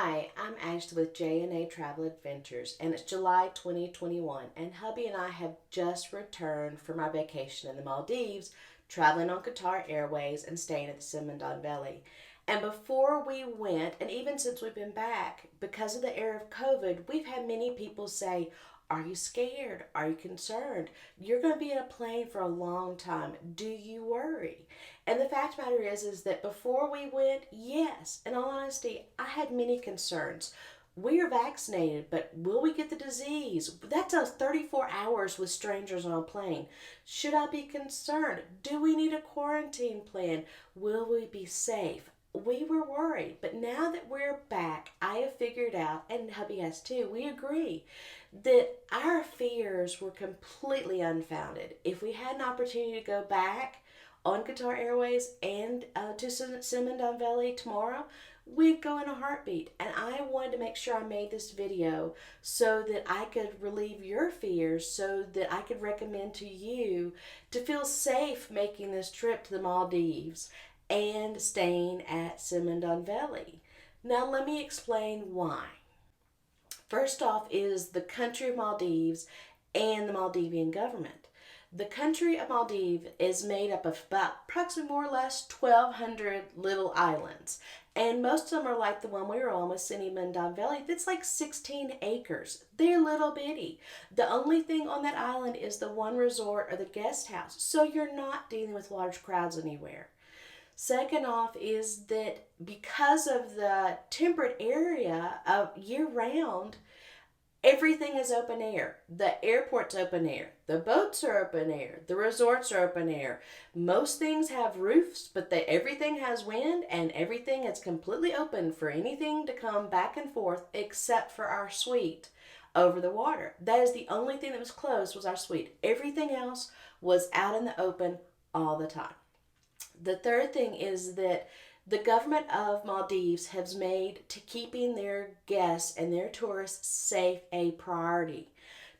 Hi, I'm Ashley with J&A Travel Adventures, and it's July 2021, and hubby and I have just returned from our vacation in the Maldives, traveling on Qatar Airways and staying at the Dhonveli. And before we went, and even since we've been back, because of the era of COVID, we've had many people say, are you scared? Are you concerned? You're going to be in a plane for a long time. Do you worry? And the fact of the matter is that before we went, yes, in all honesty, I had many concerns. We are vaccinated, but will we get the disease? That's a 34 hours with strangers on a plane. Should I be concerned? Do we need a quarantine plan? Will we be safe? We were worried, but now that we're back, I have figured out, and hubby has too, we agree that our fears were completely unfounded. If we had an opportunity to go back on Qatar Airways and to Cinnamon Valley tomorrow, we'd go in a heartbeat. And I wanted to make sure I made this video so that I could relieve your fears, so that I could recommend to you to feel safe making this trip to the Maldives and staying at Dhonveli. Now let me explain why. First off is the country of Maldives and the Maldivian government. The country of Maldives is made up of about approximately more or less 1,200 little islands. And most of them are like the one we were on with Cinnamon Valley. That's like 16 acres. They're little bitty. The only thing on that island is the one resort or the guest house. So you're not dealing with large crowds anywhere. Second off is that because of the temperate area of year round, everything is open air. The airport's open air. The boats are open air. The resorts are open air. Most things have roofs, but everything has wind, and everything is completely open for anything to come back and forth except for our suite over the water. That is the only thing that was closed, was our suite. Everything else was out in the open all the time. The third thing is that the government of Maldives has made to keeping their guests and their tourists safe a priority.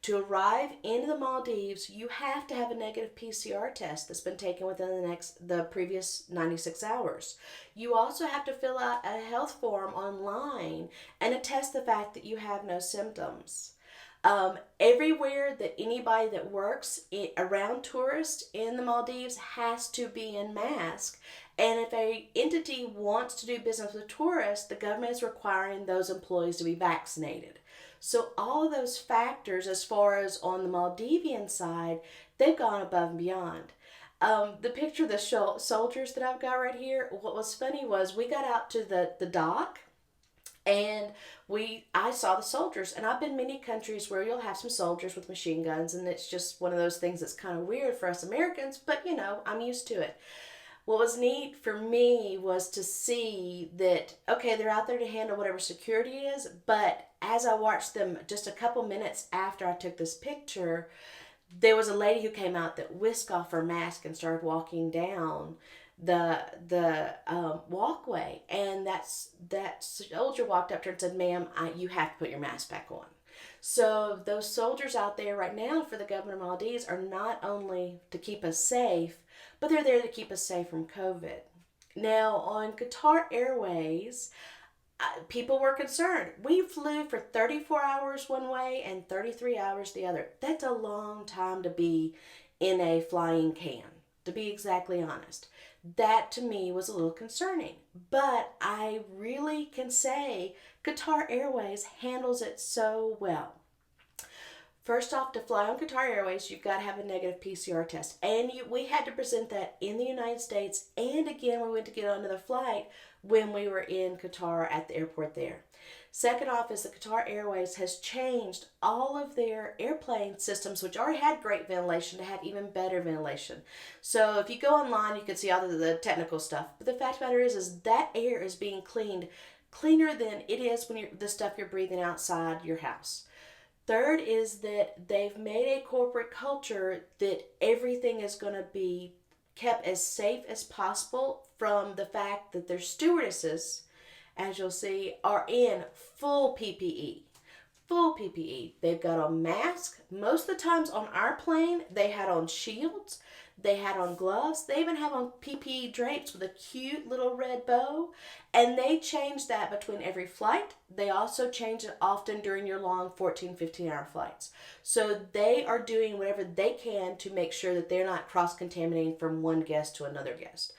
To arrive into the Maldives, you have to have a negative PCR test that's been taken within the previous 96 hours. You also have to fill out a health form online and attest the fact that you have no symptoms. Everywhere that anybody that works around tourists in the Maldives has to be in mask. And if a entity wants to do business with tourists, the government is requiring those employees to be vaccinated. So all of those factors, as far as on the Maldivian side, they've gone above and beyond. The picture of the soldiers that I've got right here, what was funny was we got out to the dock, and I saw the soldiers, and I've been many countries where you'll have some soldiers with machine guns, and it's just one of those things that's kind of weird for us Americans, but I'm used to it. What was neat for me was to see that, okay, they're out there to handle whatever security is, but as I watched them just a couple minutes after I took this picture, there was a lady who came out that whisked off her mask and started walking down the walkway, and that soldier walked up to her and said, "Ma'am, you have to put your mask back on." So those soldiers out there right now for the government of Maldives are not only to keep us safe, but they're there to keep us safe from COVID. Now on Qatar Airways, people were concerned. We flew for 34 hours one way and 33 hours the other. That's a long time to be in a flying can, to be exactly honest. That to me was a little concerning. But I really can say Qatar Airways handles it so well. First off, to fly on Qatar Airways, you've got to have a negative PCR test. And we had to present that in the United States, and again, we went to get on another flight when we were in Qatar at the airport there. Second off is that Qatar Airways has changed all of their airplane systems, which already had great ventilation, to have even better ventilation. So if you go online, you can see all of the technical stuff. But the fact of the matter is that air is being cleaned cleaner than it is when the stuff you're breathing outside your house. Third is that they've made a corporate culture that everything is going to be kept as safe as possible, from the fact that their stewardesses, as you'll see, are in full PPE. full PPE. They've got on masks. Most of the times on our plane, they had on shields. They had on gloves. They even have on PPE drapes with a cute little red bow. And they change that between every flight. They also change it often during your long 14, 15-hour flights. So they are doing whatever they can to make sure that they're not cross-contaminating from one guest to another guest.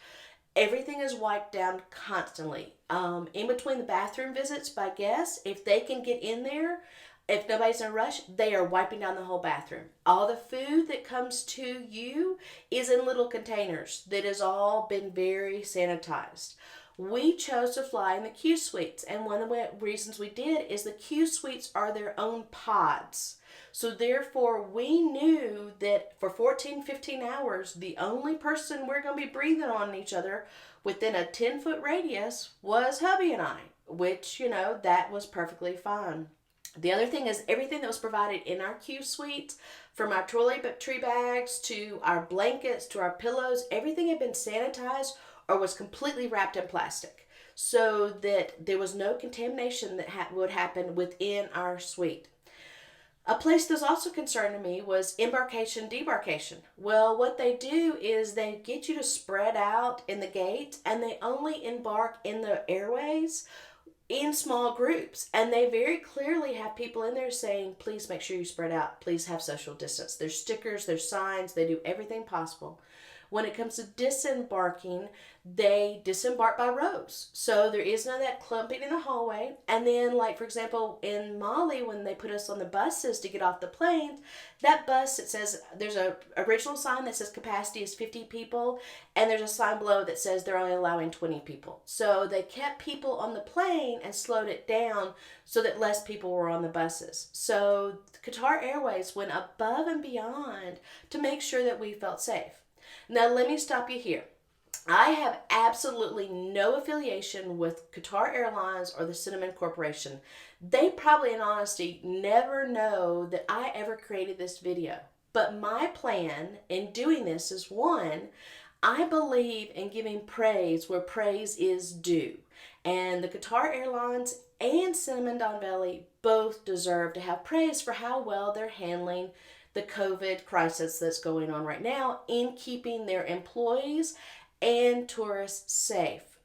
Everything is wiped down constantly. In between the bathroom visits by guests, if they can get in there, if nobody's in a rush, they are wiping down the whole bathroom. All the food that comes to you is in little containers that has all been very sanitized. We chose to fly in the Q suites, and one of the reasons we did is the Q suites are their own pods. So therefore, we knew that for 14, 15 hours, the only person we're going to be breathing on each other within a 10-foot radius was hubby and I, which, that was perfectly fine. The other thing is everything that was provided in our Q suites, from our toiletry bags to our blankets to our pillows, everything had been sanitized or was completely wrapped in plastic so that there was no contamination that would happen within our suite. A place that's also concerning me was embarkation, debarkation. Well, what they do is they get you to spread out in the gate, and they only embark in the Airways in small groups. And they very clearly have people in there saying, please make sure you spread out. Please have social distance. There's stickers, there's signs, they do everything possible. When it comes to disembarking, they disembark by rows. So there is none of that clumping in the hallway. And then, like, for example, in Mali, when they put us on the buses to get off the planes, that bus, it says, there's a original sign that says capacity is 50 people, and there's a sign below that says they're only allowing 20 people. So they kept people on the plane and slowed it down so that less people were on the buses. So Qatar Airways went above and beyond to make sure that we felt safe. Now, let me stop you here. I have absolutely no affiliation with Qatar Airlines or the Cinnamon Corporation. They probably, in honesty, never know that I ever created this video. But my plan in doing this is, one, I believe in giving praise where praise is due. And the Qatar Airlines and Cinnamon Dhonveli both deserve to have praise for how well they're handling the COVID crisis that's going on right now in keeping their employees and tourists safe.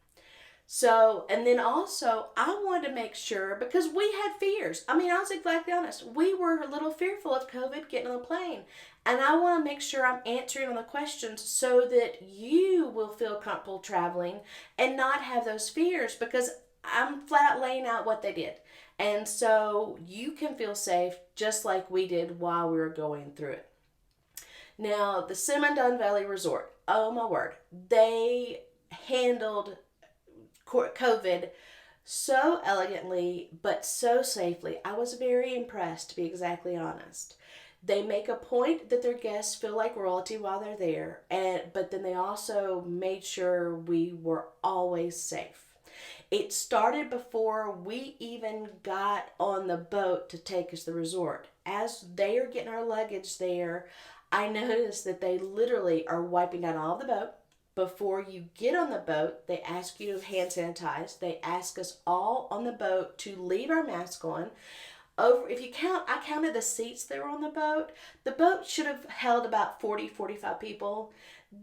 So, and then also, I wanted to make sure, because we had fears. I mean, I'll be exactly honest. We were a little fearful of COVID getting on the plane. And I want to make sure I'm answering all the questions so that you will feel comfortable traveling and not have those fears, because I'm flat out laying out what they did. And so you can feel safe just like we did while we were going through it. Now, the Cinnamon Dhonveli Resort, oh my word, they handled COVID so elegantly, but so safely. I was very impressed, to be exactly honest. They make a point that their guests feel like royalty while they're there, but then they also made sure we were always safe. It started before we even got on the boat to take us to the resort. As they are getting our luggage there, I noticed that they literally are wiping down all the boat. Before you get on the boat, they ask you to hand sanitize. They ask us all on the boat to leave our mask on. If you count, I counted the seats that were on the boat. The boat should have held about 40, 45 people.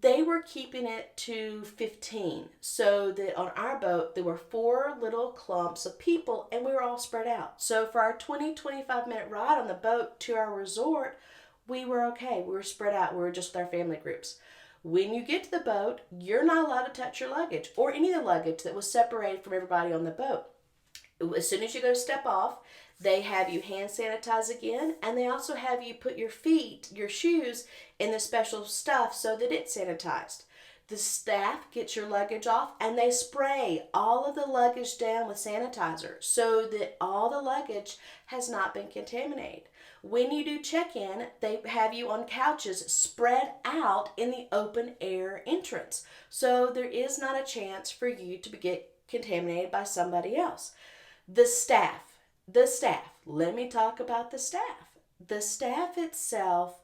They were keeping it to 15, so that on our boat there were 4 little clumps of people and we were all spread out. So for our 20-25 minute ride on the boat to our resort, we were okay. We were spread out. We were just with our family groups. When you get to the boat, you're not allowed to touch your luggage or any of the luggage that was separated from everybody on the boat. As soon as you go to step off, they have you hand sanitize again, and they also have you put your shoes in the special stuff so that it's sanitized. The staff gets your luggage off, and they spray all of the luggage down with sanitizer so that all the luggage has not been contaminated. When you do check-in, they have you on couches spread out in the open air entrance. So there is not a chance for you to get contaminated by somebody else. The staff, let me talk about the staff. The staff itself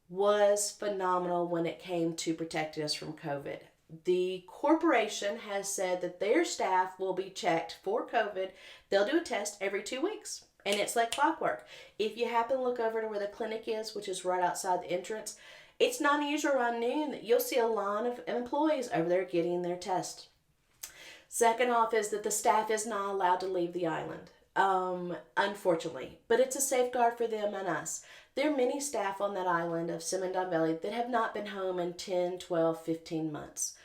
was phenomenal when it came to protecting us from COVID. The corporation has said that their staff will be checked for COVID. They'll do a test every 2 weeks. And it's like clockwork. If you happen to look over to where the clinic is, which is right outside the entrance, it's not unusual around noon that you'll see a line of employees over there getting their test. Second off is that the staff is not allowed to leave the island, unfortunately. But it's a safeguard for them and us. There are many staff on that island of Dhonveli that have not been home in 10, 12, 15 months.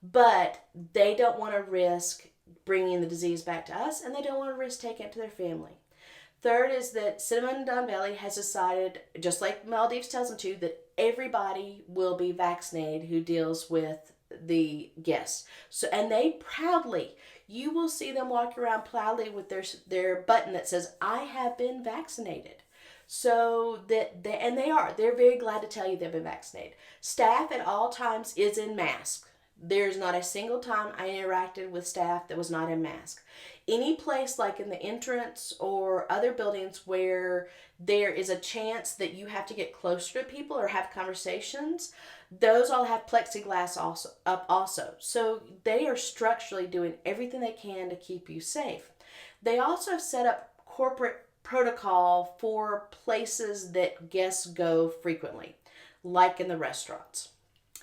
But they don't want to risk bringing the disease back to us, and they don't want to risk taking it to their family. Third is that Dhonveli has decided, just like Maldives tells them to, that everybody will be vaccinated who deals with the guests. So, and they proudly, you will see them walk around proudly with their button that says, "I have been vaccinated." So that they're very glad to tell you they've been vaccinated. Staff at all times is in mask. There's not a single time I interacted with staff that was not in mask. Any place like in the entrance or other buildings where there is a chance that you have to get closer to people or have conversations, those all have plexiglass also. So they are structurally doing everything they can to keep you safe. They also have set up corporate protocol for places that guests go frequently, like in the restaurants.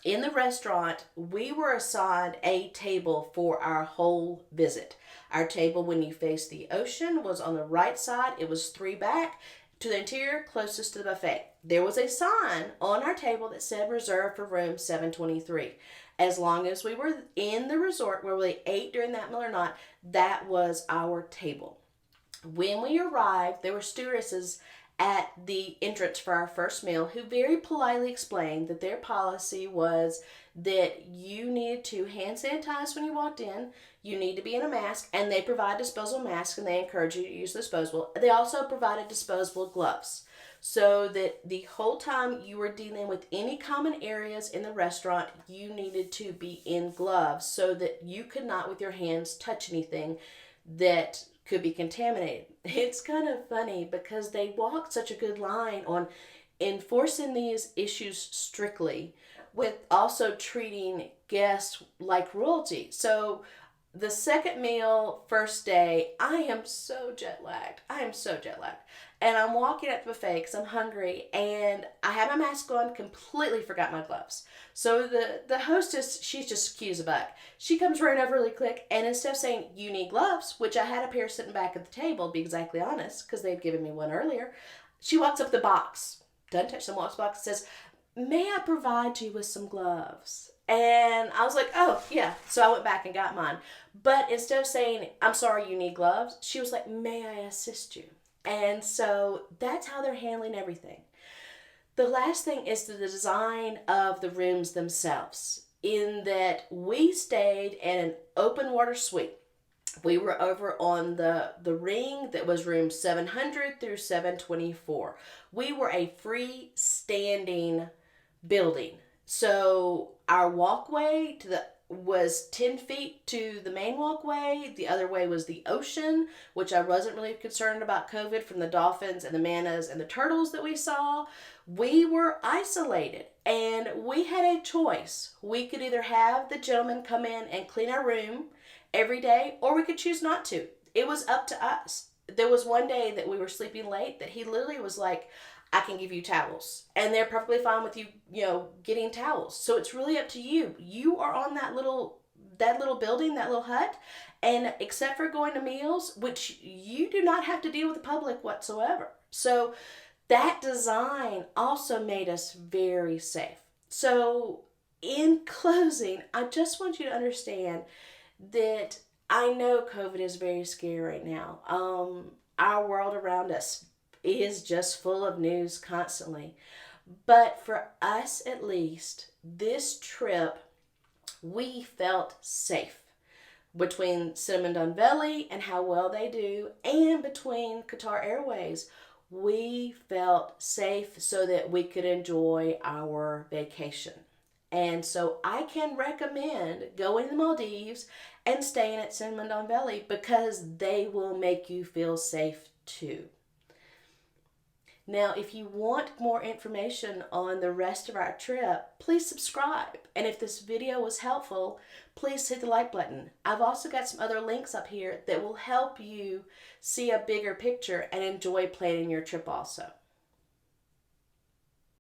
In the restaurant, we were assigned a table for our whole visit. Our table, when you face the ocean, was on the right side. It was 3 back to the interior, closest to the buffet. There was a sign on our table that said reserved for room 723. As long as we were in the resort where we ate during that meal or not, that was our table. When we arrived, there were stewardesses at the entrance for our first meal who very politely explained that their policy was that you needed to hand sanitize when you walked in, you need to be in a mask, and they provide disposable masks and they encourage you to use disposable. They also provided disposable gloves so that the whole time you were dealing with any common areas in the restaurant, you needed to be in gloves so that you could not with your hands touch anything that could be contaminated. It's kind of funny because they walked such a good line on enforcing these issues strictly with also treating guests like royalty. So the second meal, first day, I am so jet lagged. And I'm walking at the buffet because I'm hungry and I have my mask on, completely forgot my gloves. So the hostess, she's just cute as a buck. She comes running over really quick and instead of saying, "You need gloves," which I had a pair sitting back at the table, to be exactly honest, because they'd given me one earlier, she walks up the box, doesn't touch them, walks the box, and says, "May I provide you with some gloves?" And I was like, "Oh, yeah." So I went back and got mine. But instead of saying, "I'm sorry, you need gloves," she was like, "May I assist you?" And so that's how they're handling everything. The last thing is the design of the rooms themselves, in that we stayed in an open water suite. We were over on the ring that was room 700 through 724. We were a freestanding building. So our walkway was 10 feet to the main walkway. The other way was the ocean, which I wasn't really concerned about COVID from the dolphins and the mannas and the turtles that we saw. We were isolated and we had a choice. We could either have the gentleman come in and clean our room every day, or we could choose not to. It was up to us. There was one day that we were sleeping late that he literally was like, "I can give you towels." And they're perfectly fine with you, getting towels. So it's really up to you. You are on that little building, that little hut, and except for going to meals, which you do not have to deal with the public whatsoever. So that design also made us very safe. So in closing, I just want you to understand that I know COVID is very scary right now. Our world around us is just full of news constantly. But for us, at least, this trip, we felt safe. Between Dhonveli and how well they do, and between Qatar Airways, we felt safe so that we could enjoy our vacation. And so I can recommend going to the Maldives and staying at Dhonveli because they will make you feel safe too. Now, if you want more information on the rest of our trip, please subscribe. And if this video was helpful, please hit the like button. I've also got some other links up here that will help you see a bigger picture and enjoy planning your trip also.